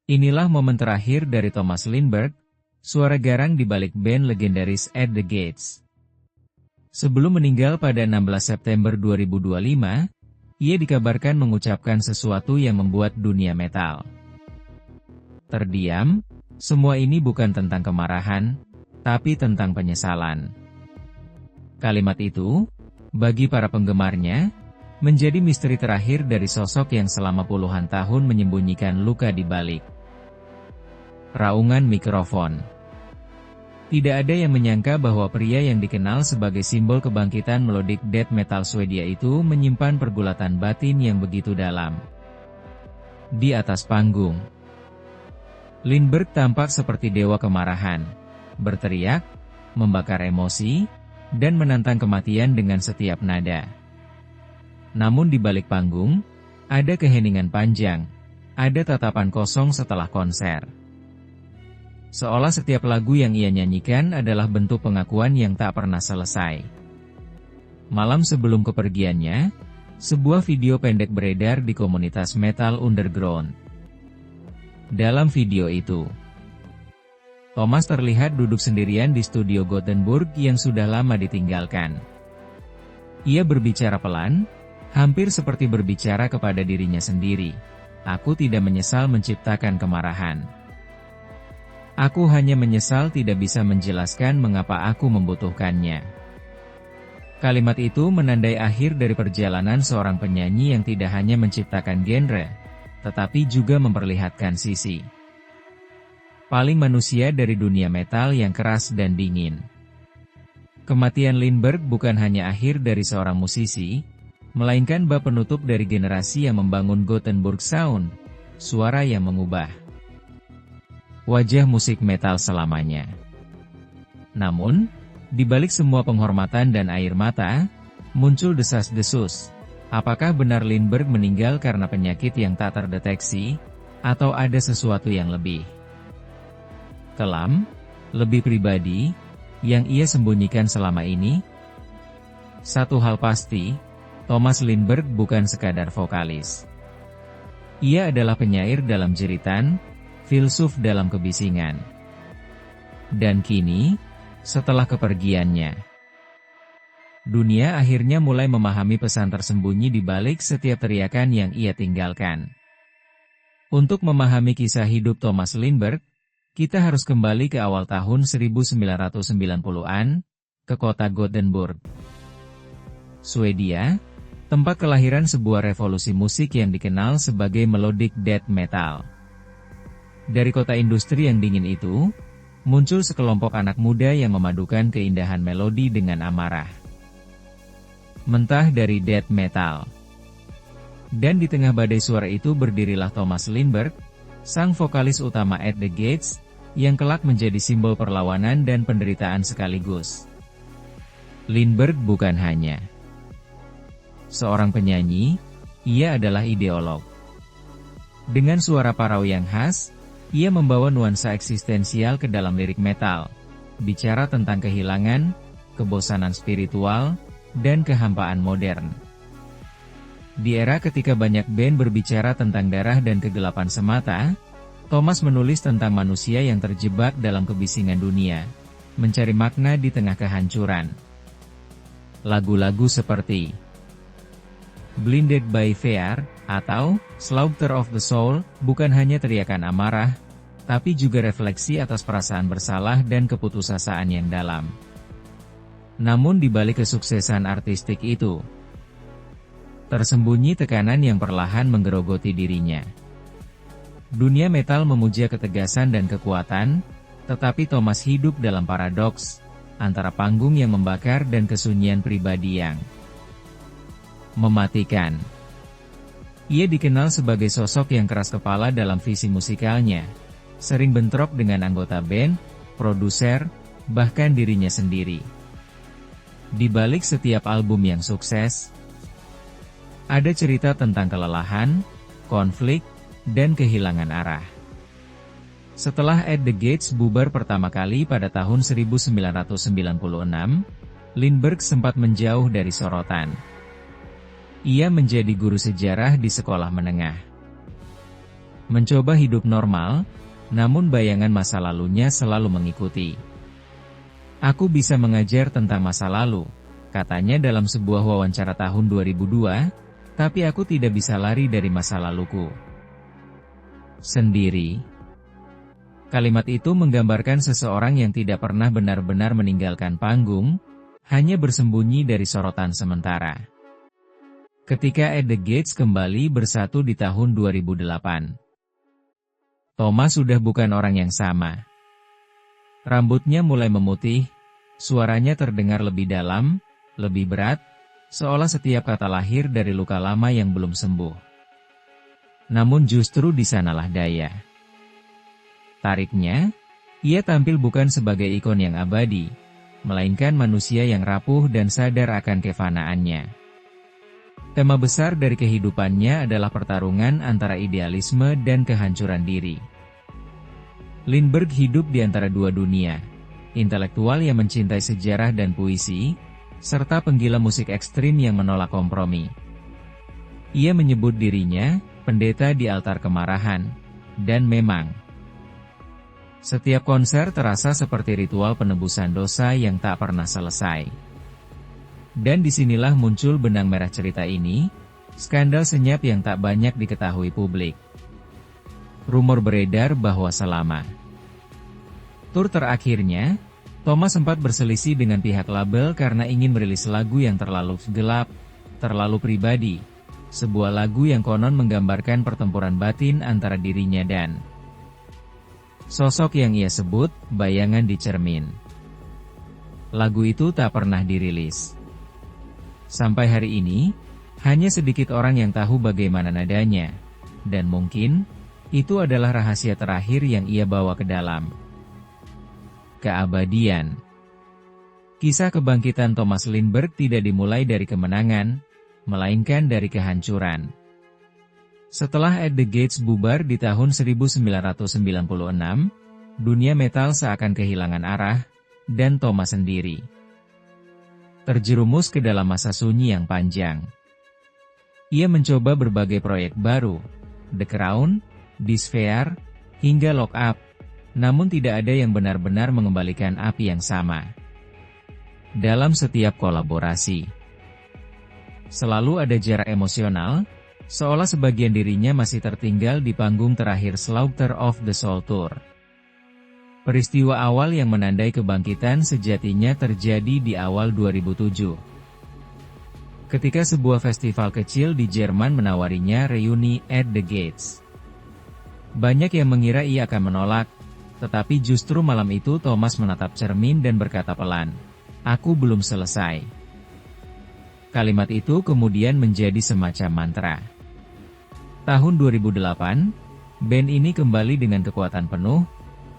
Inilah momen terakhir dari Thomas Lindberg, suara garang di balik band legendaris At The Gates. Sebelum meninggal pada 16 September 2025, ia dikabarkan mengucapkan sesuatu yang membuat dunia metal terdiam. Semua ini bukan tentang kemarahan, tapi tentang penyesalan. Kalimat itu, bagi para penggemarnya, menjadi misteri terakhir dari sosok yang selama puluhan tahun menyembunyikan luka di balik raungan mikrofon. Tidak ada yang menyangka bahwa pria yang dikenal sebagai simbol kebangkitan melodic death metal Swedia itu menyimpan pergulatan batin yang begitu dalam. Di atas panggung, Lindberg tampak seperti dewa kemarahan, berteriak, membakar emosi, dan menantang kematian dengan setiap nada. Namun di balik panggung, ada keheningan panjang, ada tatapan kosong setelah konser. Seolah setiap lagu yang ia nyanyikan adalah bentuk pengakuan yang tak pernah selesai. Malam sebelum kepergiannya, sebuah video pendek beredar di komunitas metal underground. Dalam video itu, Thomas terlihat duduk sendirian di studio Gothenburg yang sudah lama ditinggalkan. Ia berbicara pelan, hampir seperti berbicara kepada dirinya sendiri. Aku tidak menyesal menciptakan kemarahan. Aku hanya menyesal tidak bisa menjelaskan mengapa aku membutuhkannya. Kalimat itu menandai akhir dari perjalanan seorang penyanyi yang tidak hanya menciptakan genre, tetapi juga memperlihatkan sisi paling manusia dari dunia metal yang keras dan dingin. Kematian Lindberg bukan hanya akhir dari seorang musisi, melainkan bab penutup dari generasi yang membangun Gothenburg Sound, suara yang mengubah wajah musik metal selamanya. Namun, di balik semua penghormatan dan air mata, muncul desas-desus. Apakah benar Lindberg meninggal karena penyakit yang tak terdeteksi, atau ada sesuatu yang lebih kelam, lebih pribadi, yang ia sembunyikan selama ini? Satu hal pasti, Thomas Lindberg bukan sekadar vokalis. Ia adalah penyair dalam jeritan, filsuf dalam kebisingan. Dan kini, setelah kepergiannya, dunia akhirnya mulai memahami pesan tersembunyi di balik setiap teriakan yang ia tinggalkan. Untuk memahami kisah hidup Thomas Lindberg, kita harus kembali ke awal tahun 1990-an, ke kota Gothenburg, Swedia, tempat kelahiran sebuah revolusi musik yang dikenal sebagai melodic death metal. Dari kota industri yang dingin itu, muncul sekelompok anak muda yang memadukan keindahan melodi dengan amarah mentah dari death metal. Dan di tengah badai suara itu berdirilah Thomas Lindberg, sang vokalis utama At The Gates, yang kelak menjadi simbol perlawanan dan penderitaan sekaligus. Lindberg bukan hanya seorang penyanyi, ia adalah ideolog. Dengan suara parau yang khas, ia membawa nuansa eksistensial ke dalam lirik metal, bicara tentang kehilangan, kebosanan spiritual, dan kehampaan modern. Di era ketika banyak band berbicara tentang darah dan kegelapan semata, Thomas menulis tentang manusia yang terjebak dalam kebisingan dunia, mencari makna di tengah kehancuran. Lagu-lagu seperti Blinded by Fear, atau Slaughter of the Soul, bukan hanya teriakan amarah, tapi juga refleksi atas perasaan bersalah dan keputusasaan yang dalam. Namun di balik kesuksesan artistik itu, tersembunyi tekanan yang perlahan menggerogoti dirinya. Dunia metal memuja ketegasan dan kekuatan, tetapi Thomas hidup dalam paradoks, antara panggung yang membakar dan kesunyian pribadi yang mematikan. Ia dikenal sebagai sosok yang keras kepala dalam visi musikalnya, sering bentrok dengan anggota band, produser, bahkan dirinya sendiri. Di balik setiap album yang sukses, ada cerita tentang kelelahan, konflik, dan kehilangan arah. Setelah At The Gates bubar pertama kali pada tahun 1996, Lindberg sempat menjauh dari sorotan. Ia menjadi guru sejarah di sekolah menengah. mencoba hidup normal, namun bayangan masa lalunya selalu mengikuti. Aku bisa mengajar tentang masa lalu, katanya dalam sebuah wawancara tahun 2002, tapi aku tidak bisa lari dari masa laluku sendiri. Kalimat itu menggambarkan seseorang yang tidak pernah benar-benar meninggalkan panggung, hanya bersembunyi dari sorotan sementara. Ketika At The Gates kembali bersatu di tahun 2008, Thomas sudah bukan orang yang sama. Rambutnya mulai memutih, suaranya terdengar lebih dalam, lebih berat, seolah setiap kata lahir dari luka lama yang belum sembuh. Namun justru di sanalah daya tariknya, ia tampil bukan sebagai ikon yang abadi, melainkan manusia yang rapuh dan sadar akan kefanaannya. Tema besar dari kehidupannya adalah pertarungan antara idealisme dan kehancuran diri. Lindbergh hidup di antara dua dunia, intelektual yang mencintai sejarah dan puisi, serta penggila musik ekstrim yang menolak kompromi. Ia menyebut dirinya pendeta di altar kemarahan, dan memang setiap konser terasa seperti ritual penebusan dosa yang tak pernah selesai. Dan disinilah muncul benang merah cerita ini, skandal senyap yang tak banyak diketahui publik. Rumor beredar bahwa selama tur terakhirnya, Thomas sempat berselisih dengan pihak label karena ingin merilis lagu yang terlalu gelap, terlalu pribadi. Sebuah lagu yang konon menggambarkan pertempuran batin antara dirinya dan sosok yang ia sebut, bayangan di cermin. Lagu itu tak pernah dirilis. Sampai hari ini, hanya sedikit orang yang tahu bagaimana nadanya, dan mungkin, itu adalah rahasia terakhir yang ia bawa ke dalam keabadian. Kisah kebangkitan Thomas Lindbergh tidak dimulai dari kemenangan, melainkan dari kehancuran. Setelah At The Gates bubar di tahun 1996, dunia metal seakan kehilangan arah, dan Thomas sendiri terjerumus ke dalam masa sunyi yang panjang. Ia mencoba berbagai proyek baru, The Crown, Sphere, hingga Lock Up, namun tidak ada yang benar-benar mengembalikan api yang sama. Dalam setiap kolaborasi, selalu ada jarak emosional, seolah sebagian dirinya masih tertinggal di panggung terakhir Slaughter of the Soul Tour. Peristiwa awal yang menandai kebangkitan sejatinya terjadi di awal 2007. Ketika sebuah festival kecil di Jerman menawarinya reuni At The Gates. Banyak yang mengira ia akan menolak, tetapi justru malam itu Thomas menatap cermin dan berkata pelan, "Aku belum selesai." Kalimat itu kemudian menjadi semacam mantra. Tahun 2008, band ini kembali dengan kekuatan penuh,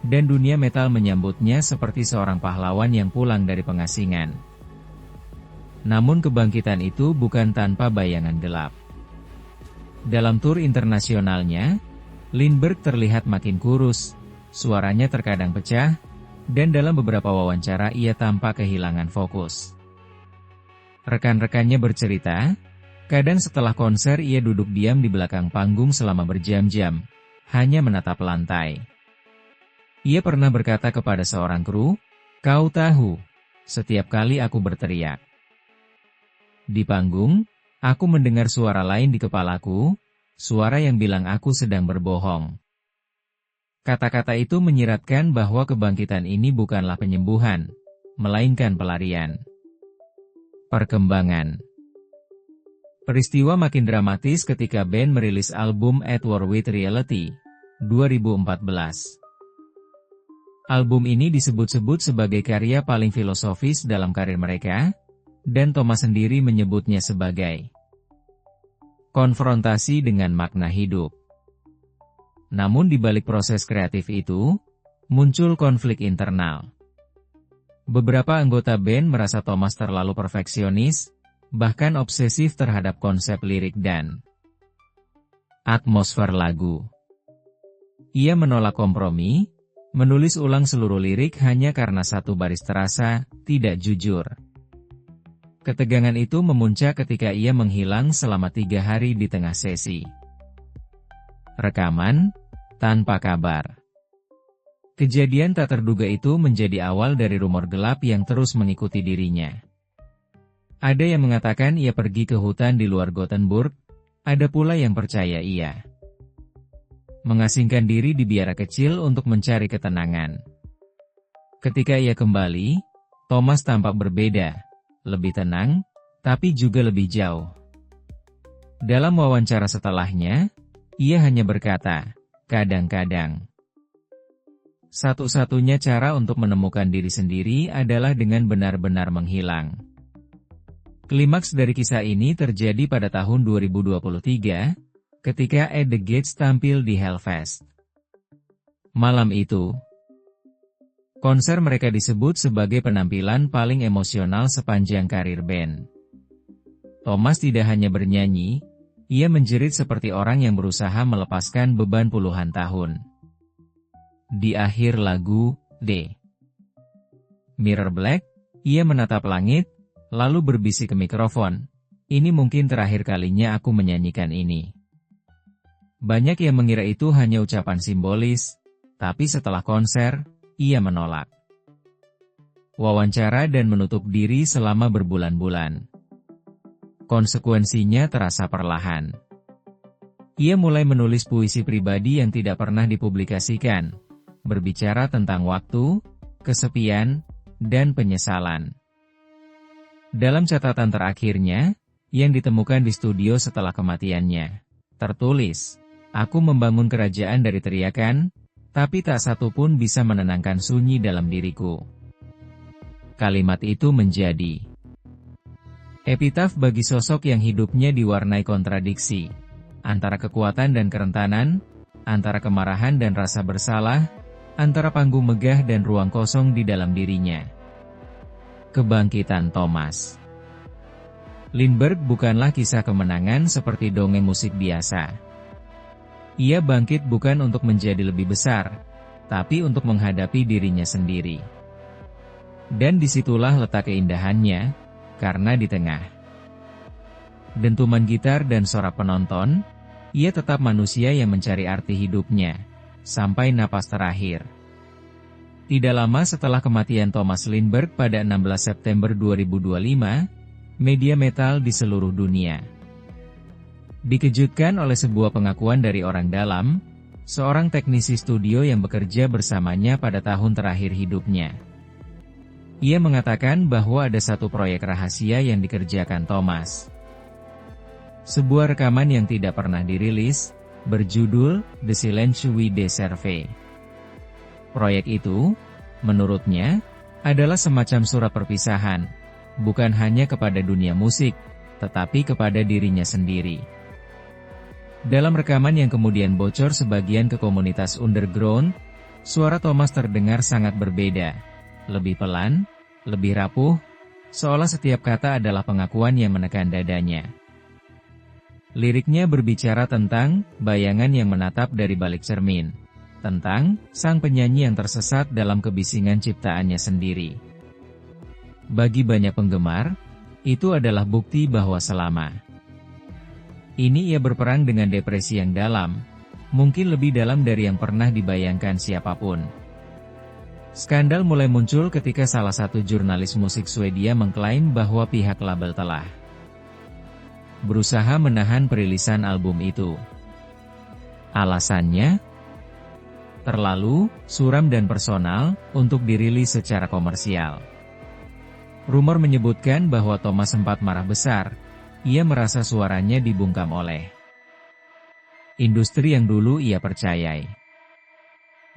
dan dunia metal menyambutnya seperti seorang pahlawan yang pulang dari pengasingan. Namun kebangkitan itu bukan tanpa bayangan gelap. Dalam tur internasionalnya, Lindbergh terlihat makin kurus, suaranya terkadang pecah, dan dalam beberapa wawancara ia tampak kehilangan fokus. Rekan-rekannya bercerita, kadang setelah konser ia duduk diam di belakang panggung selama berjam-jam, hanya menatap lantai. Ia pernah berkata kepada seorang kru, "Kau tahu, setiap kali aku berteriak di panggung, aku mendengar suara lain di kepalaku, suara yang bilang aku sedang berbohong." Kata-kata itu menyiratkan bahwa kebangkitan ini bukanlah penyembuhan, melainkan pelarian. Perkembangan. Peristiwa makin dramatis ketika band merilis album At War With Reality, 2014. Album ini disebut-sebut sebagai karya paling filosofis dalam karir mereka, dan Thomas sendiri menyebutnya sebagai konfrontasi dengan makna hidup. Namun di balik proses kreatif itu, muncul konflik internal. Beberapa anggota band merasa Thomas terlalu perfeksionis, bahkan obsesif terhadap konsep lirik dan atmosfer lagu. Ia menolak kompromi, menulis ulang seluruh lirik hanya karena satu baris terasa tidak jujur. Ketegangan itu memuncak ketika ia menghilang selama 3 hari di tengah sesi rekaman, tanpa kabar. Kejadian tak terduga itu menjadi awal dari rumor gelap yang terus mengikuti dirinya. Ada yang mengatakan ia pergi ke hutan di luar Gothenburg, ada pula yang percaya ia mengasingkan diri di biara kecil untuk mencari ketenangan. Ketika ia kembali, Thomas tampak berbeda, lebih tenang, tapi juga lebih jauh. Dalam wawancara setelahnya, ia hanya berkata, "Kadang-kadang satu-satunya cara untuk menemukan diri sendiri adalah dengan benar-benar menghilang." Klimaks dari kisah ini terjadi pada tahun 2023, ketika At The Gates tampil di Hellfest. Malam itu, konser mereka disebut sebagai penampilan paling emosional sepanjang karir band. Thomas tidak hanya bernyanyi, ia menjerit seperti orang yang berusaha melepaskan beban puluhan tahun. Di akhir lagu, The Mirror Black, ia menatap langit, lalu berbisik ke mikrofon, "Ini mungkin terakhir kalinya aku menyanyikan ini." Banyak yang mengira itu hanya ucapan simbolis, tapi setelah konser, ia menolak wawancara dan menutup diri selama berbulan-bulan. Konsekuensinya terasa perlahan. Ia mulai menulis puisi pribadi yang tidak pernah dipublikasikan, berbicara tentang waktu, kesepian, dan penyesalan. Dalam catatan terakhirnya, yang ditemukan di studio setelah kematiannya, tertulis, "Aku membangun kerajaan dari teriakan, tapi tak satu pun bisa menenangkan sunyi dalam diriku." Kalimat itu menjadi epitaf bagi sosok yang hidupnya diwarnai kontradiksi, antara kekuatan dan kerentanan, antara kemarahan dan rasa bersalah, antara panggung megah dan ruang kosong di dalam dirinya. Kebangkitan Thomas Lindbergh bukanlah kisah kemenangan seperti dongeng musik biasa. Ia bangkit bukan untuk menjadi lebih besar, tapi untuk menghadapi dirinya sendiri. Dan disitulah letak keindahannya, karena di tengah dentuman gitar dan sorak penonton, ia tetap manusia yang mencari arti hidupnya, sampai napas terakhir. Tidak lama setelah kematian Thomas Lindbergh pada 16 September 2025, media metal di seluruh dunia dikejutkan oleh sebuah pengakuan dari orang dalam, seorang teknisi studio yang bekerja bersamanya pada tahun terakhir hidupnya. Ia mengatakan bahwa ada satu proyek rahasia yang dikerjakan Thomas. Sebuah rekaman yang tidak pernah dirilis, berjudul The Silence We Deserve. Proyek itu, menurutnya, adalah semacam surat perpisahan, bukan hanya kepada dunia musik, tetapi kepada dirinya sendiri. Dalam rekaman yang kemudian bocor sebagian ke komunitas underground, suara Thomas terdengar sangat berbeda, lebih pelan, lebih rapuh, seolah setiap kata adalah pengakuan yang menekan dadanya. Liriknya berbicara tentang bayangan yang menatap dari balik cermin, tentang sang penyanyi yang tersesat dalam kebisingan ciptaannya sendiri. Bagi banyak penggemar, itu adalah bukti bahwa selama ini ia berperang dengan depresi yang dalam, mungkin lebih dalam dari yang pernah dibayangkan siapapun. Skandal mulai muncul ketika salah satu jurnalis musik Swedia mengklaim bahwa pihak label telah berusaha menahan perilisan album itu. Alasannya terlalu suram dan personal untuk dirilis secara komersial. Rumor menyebutkan bahwa Thomas sempat marah besar. Ia merasa suaranya dibungkam oleh industri yang dulu ia percayai.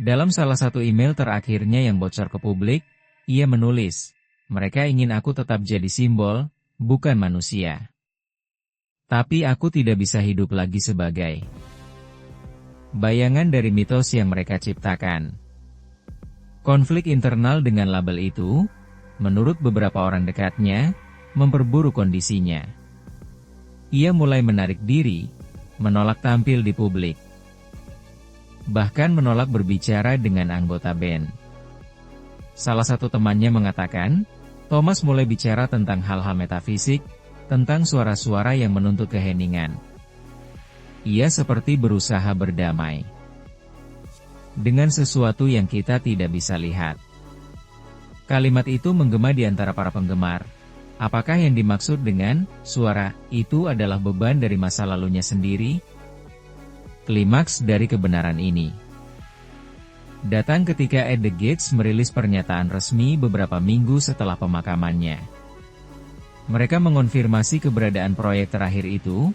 Dalam salah satu email terakhirnya yang bocor ke publik, ia menulis, "Mereka ingin aku tetap jadi simbol, bukan manusia. Tapi aku tidak bisa hidup lagi sebagai bayangan dari mitos yang mereka ciptakan." Konflik internal dengan label itu, menurut beberapa orang dekatnya, memperburuk kondisinya. Ia mulai menarik diri, menolak tampil di publik, bahkan menolak berbicara dengan anggota band. Salah satu temannya mengatakan, Thomas mulai bicara tentang hal-hal metafisik, tentang suara-suara yang menuntut keheningan. Ia seperti berusaha berdamai dengan sesuatu yang kita tidak bisa lihat. Kalimat itu menggema di antara para penggemar. Apakah yang dimaksud dengan suara itu adalah beban dari masa lalunya sendiri? Klimaks dari kebenaran ini datang ketika At The Gates merilis pernyataan resmi beberapa minggu setelah pemakamannya. Mereka mengonfirmasi keberadaan proyek terakhir itu,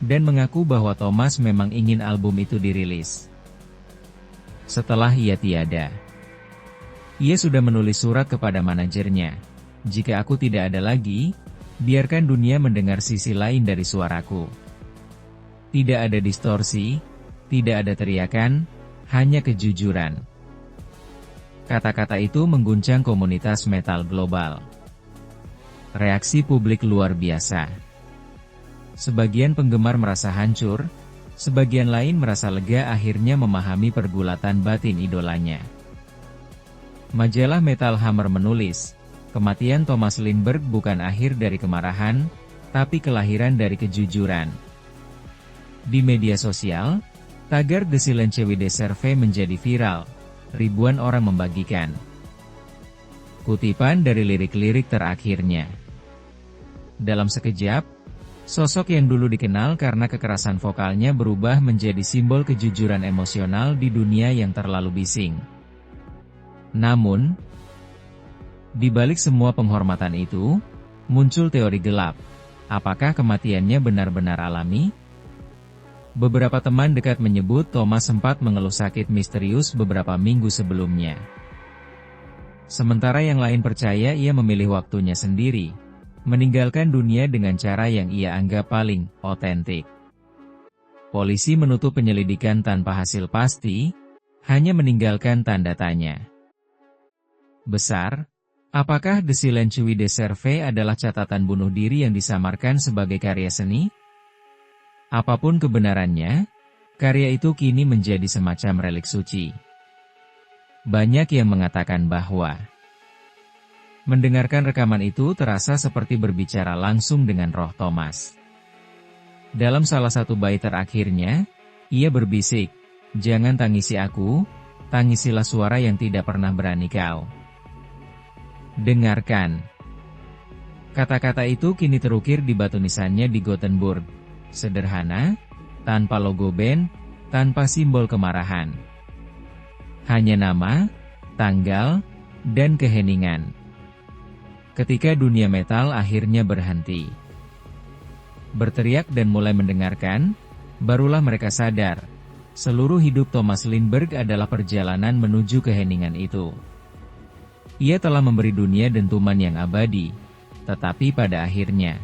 dan mengaku bahwa Thomas memang ingin album itu dirilis. Setelah ia tiada, ia sudah menulis surat kepada manajernya. Jika aku tidak ada lagi, biarkan dunia mendengar sisi lain dari suaraku. Tidak ada distorsi, tidak ada teriakan, hanya kejujuran. Kata-kata itu mengguncang komunitas metal global. Reaksi publik luar biasa. Sebagian penggemar merasa hancur, sebagian lain merasa lega akhirnya memahami pergulatan batin idolanya. Majalah Metal Hammer menulis, kematian Thomas Lindbergh bukan akhir dari kemarahan, tapi kelahiran dari kejujuran. Di media sosial, tagar The Silence We Deserve menjadi viral, ribuan orang membagikan kutipan dari lirik-lirik terakhirnya. Dalam sekejap, sosok yang dulu dikenal karena kekerasan vokalnya berubah menjadi simbol kejujuran emosional di dunia yang terlalu bising. Namun, di balik semua penghormatan itu, muncul teori gelap. Apakah kematiannya benar-benar alami? Beberapa teman dekat menyebut Thomas sempat mengeluh sakit misterius beberapa minggu sebelumnya. Sementara yang lain percaya ia memilih waktunya sendiri, meninggalkan dunia dengan cara yang ia anggap paling otentik. Polisi menutup penyelidikan tanpa hasil pasti, hanya meninggalkan tanda tanya besar. Apakah The Silence We Deserve adalah catatan bunuh diri yang disamarkan sebagai karya seni? Apapun kebenarannya, karya itu kini menjadi semacam relik suci. Banyak yang mengatakan bahwa mendengarkan rekaman itu terasa seperti berbicara langsung dengan roh Thomas. Dalam salah satu bait terakhirnya, ia berbisik, "Jangan tangisi aku, tangisilah suara yang tidak pernah berani kau dengarkan." Kata-kata itu kini terukir di batu nisannya di Gothenburg. Sederhana, tanpa logo band, tanpa simbol kemarahan. Hanya nama, tanggal, dan keheningan. Ketika dunia metal akhirnya berhenti berteriak dan mulai mendengarkan, barulah mereka sadar, seluruh hidup Thomas Lindbergh adalah perjalanan menuju keheningan itu. Ia telah memberi dunia dentuman yang abadi, tetapi pada akhirnya,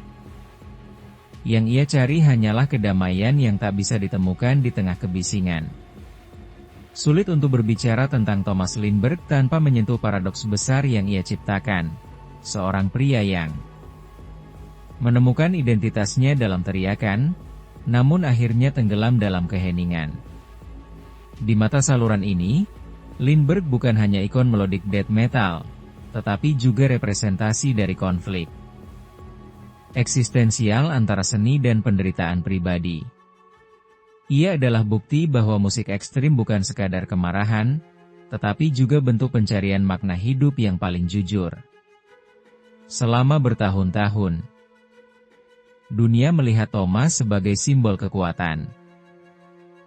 yang ia cari hanyalah kedamaian yang tak bisa ditemukan di tengah kebisingan. Sulit untuk berbicara tentang Thomas Lindbergh tanpa menyentuh paradoks besar yang ia ciptakan. Seorang pria yang menemukan identitasnya dalam teriakan, namun akhirnya tenggelam dalam keheningan. Di mata saluran ini, Lindbergh bukan hanya ikon melodic death metal, tetapi juga representasi dari konflik eksistensial antara seni dan penderitaan pribadi. Ia adalah bukti bahwa musik ekstrim bukan sekadar kemarahan, tetapi juga bentuk pencarian makna hidup yang paling jujur. Selama bertahun-tahun, dunia melihat Thomas sebagai simbol kekuatan.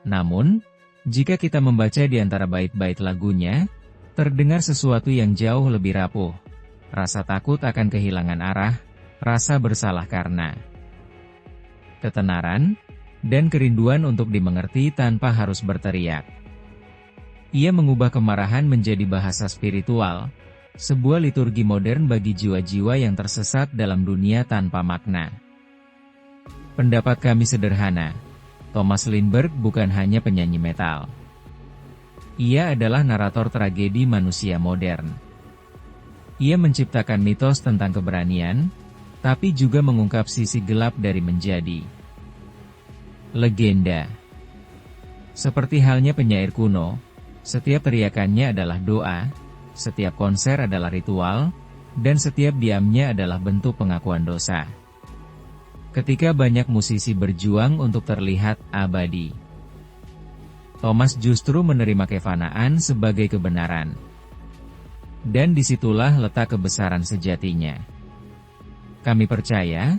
Namun, jika kita membaca di antara bait-bait lagunya, terdengar sesuatu yang jauh lebih rapuh. Rasa takut akan kehilangan arah, rasa bersalah karena ketenaran, dan kerinduan untuk dimengerti tanpa harus berteriak. Ia mengubah kemarahan menjadi bahasa spiritual, sebuah liturgi modern bagi jiwa-jiwa yang tersesat dalam dunia tanpa makna. Pendapat kami sederhana. Thomas Lindbergh bukan hanya penyanyi metal. Ia adalah narator tragedi manusia modern. Ia menciptakan mitos tentang keberanian, tapi juga mengungkap sisi gelap dari menjadi legenda. Seperti halnya penyair kuno, setiap teriakannya adalah doa, setiap konser adalah ritual, dan setiap diamnya adalah bentuk pengakuan dosa. Ketika banyak musisi berjuang untuk terlihat abadi, Thomas justru menerima kefanaan sebagai kebenaran. Dan disitulah letak kebesaran sejatinya. Kami percaya,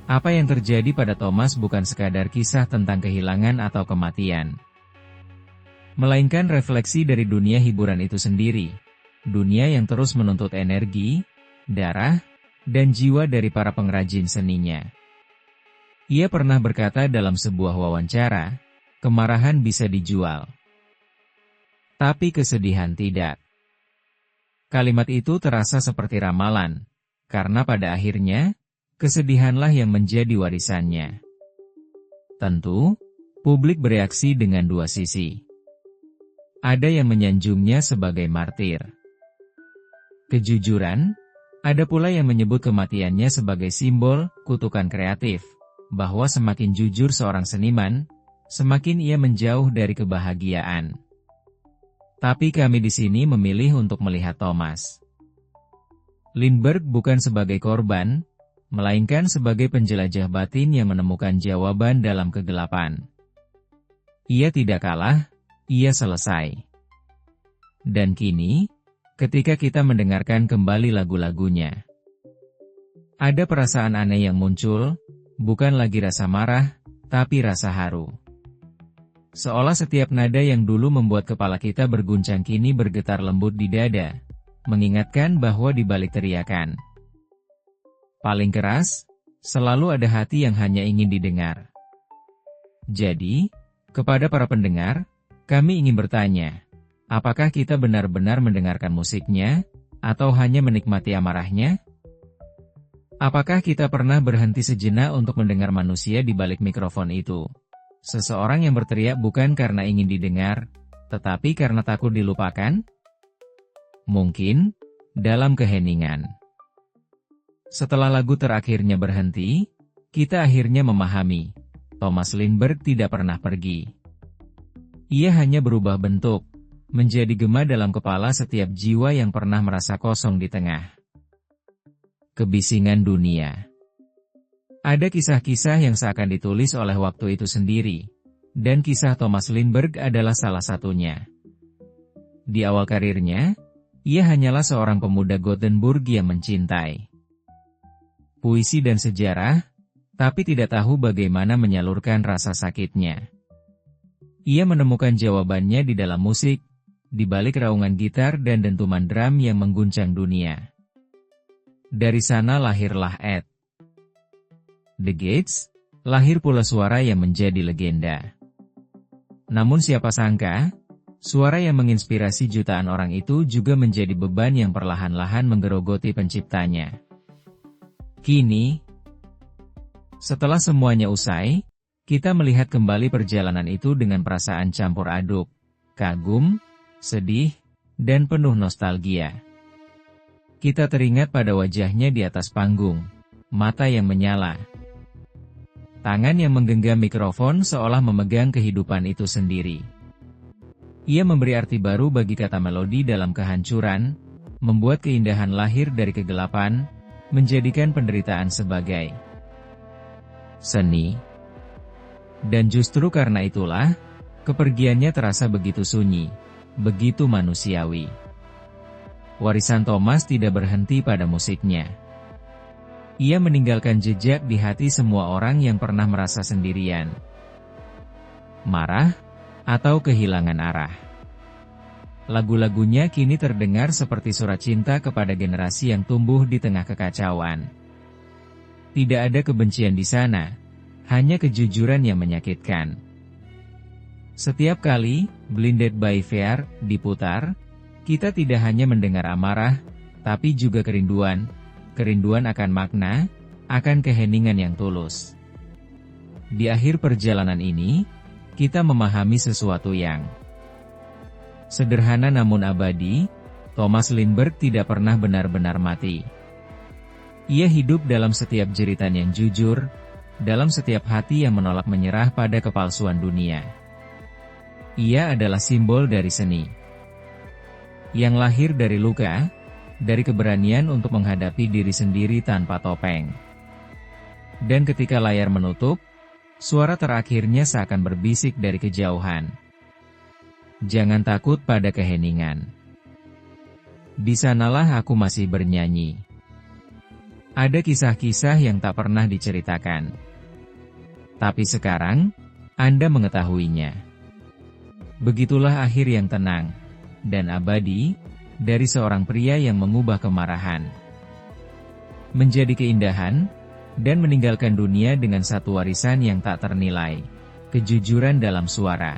apa yang terjadi pada Thomas bukan sekadar kisah tentang kehilangan atau kematian, melainkan refleksi dari dunia hiburan itu sendiri, dunia yang terus menuntut energi, darah, dan jiwa dari para pengrajin seninya. Ia pernah berkata dalam sebuah wawancara, kemarahan bisa dijual, tapi kesedihan tidak. Kalimat itu terasa seperti ramalan, karena pada akhirnya, kesedihanlah yang menjadi warisannya. Tentu, publik bereaksi dengan dua sisi. Ada yang menyanjungnya sebagai martir kejujuran, ada pula yang menyebut kematiannya sebagai simbol kutukan kreatif, bahwa semakin jujur seorang seniman, semakin ia menjauh dari kebahagiaan. Tapi kami di sini memilih untuk melihat Thomas Lindbergh bukan sebagai korban, melainkan sebagai penjelajah batin yang menemukan jawaban dalam kegelapan. Ia tidak kalah, ia selesai. Dan kini, ketika kita mendengarkan kembali lagu-lagunya, ada perasaan aneh yang muncul, bukan lagi rasa marah, tapi rasa haru. Seolah setiap nada yang dulu membuat kepala kita berguncang kini bergetar lembut di dada, mengingatkan bahwa di balik teriakan paling keras, selalu ada hati yang hanya ingin didengar. Jadi, kepada para pendengar, kami ingin bertanya, apakah kita benar-benar mendengarkan musiknya, atau hanya menikmati amarahnya? Apakah kita pernah berhenti sejenak untuk mendengar manusia di balik mikrofon itu? Seseorang yang berteriak bukan karena ingin didengar, tetapi karena takut dilupakan? Mungkin, dalam keheningan. Setelah lagu terakhirnya berhenti, kita akhirnya memahami, Thomas Lindbergh tidak pernah pergi. Ia hanya berubah bentuk, menjadi gema dalam kepala setiap jiwa yang pernah merasa kosong di tengah kebisingan dunia. Ada kisah-kisah yang seakan ditulis oleh waktu itu sendiri, dan kisah Thomas Lindbergh adalah salah satunya. Di awal karirnya, ia hanyalah seorang pemuda Gothenburg yang mencintai puisi dan sejarah, tapi tidak tahu bagaimana menyalurkan rasa sakitnya. Ia menemukan jawabannya di dalam musik, di balik raungan gitar dan dentuman drum yang mengguncang dunia. Dari sana lahirlah At the Gates, lahir pula suara yang menjadi legenda. Namun siapa sangka, suara yang menginspirasi jutaan orang itu juga menjadi beban yang perlahan-lahan menggerogoti penciptanya. Kini, setelah semuanya usai, kita melihat kembali perjalanan itu dengan perasaan campur aduk, kagum, sedih, dan penuh nostalgia. Kita teringat pada wajahnya di atas panggung, mata yang menyala, tangan yang menggenggam mikrofon seolah memegang kehidupan itu sendiri. Ia memberi arti baru bagi kata melodi dalam kehancuran, membuat keindahan lahir dari kegelapan, menjadikan penderitaan sebagai seni. Dan justru karena itulah, kepergiannya terasa begitu sunyi, begitu manusiawi. Warisan Thomas tidak berhenti pada musiknya. Ia meninggalkan jejak di hati semua orang yang pernah merasa sendirian, marah, atau kehilangan arah. Lagu-lagunya kini terdengar seperti surat cinta kepada generasi yang tumbuh di tengah kekacauan. Tidak ada kebencian di sana, hanya kejujuran yang menyakitkan. Setiap kali Blinded by Fear diputar, kita tidak hanya mendengar amarah, tapi juga kerinduan akan makna, akan keheningan yang tulus. Di akhir perjalanan ini, kita memahami sesuatu yang sederhana namun abadi. Thomas Lindbergh tidak pernah benar-benar mati. Ia hidup dalam setiap jeritan yang jujur, dalam setiap hati yang menolak menyerah pada kepalsuan dunia. Ia adalah simbol dari seni, yang lahir dari luka, dari keberanian untuk menghadapi diri sendiri tanpa topeng. Dan ketika layar menutup, suara terakhirnya seakan berbisik dari kejauhan. Jangan takut pada keheningan. Di sanalah aku masih bernyanyi. Ada kisah-kisah yang tak pernah diceritakan. Tapi sekarang, Anda mengetahuinya. Begitulah akhir yang tenang dan abadi dari seorang pria yang mengubah kemarahan menjadi keindahan, dan meninggalkan dunia dengan satu warisan yang tak ternilai, kejujuran dalam suara.